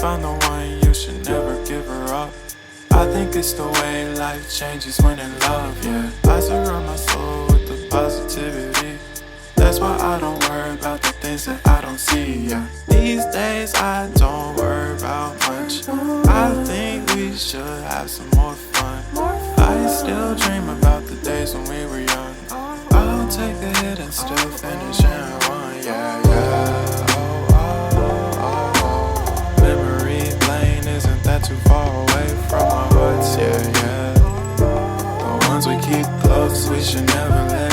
found the one, you should never give her up. I think it's the way life changes when in love, yeah. I surround my soul with the positivity. That's why I don't worry about the things that I don't see, yeah. These days I don't worry about much. I think we should have some more fun. I still dream about the days when we were young. I'll take a hit and still finish in one, yeah, yeah. Memory lane, isn't that too far away from our hearts, yeah, yeah. The ones we keep close, we should never let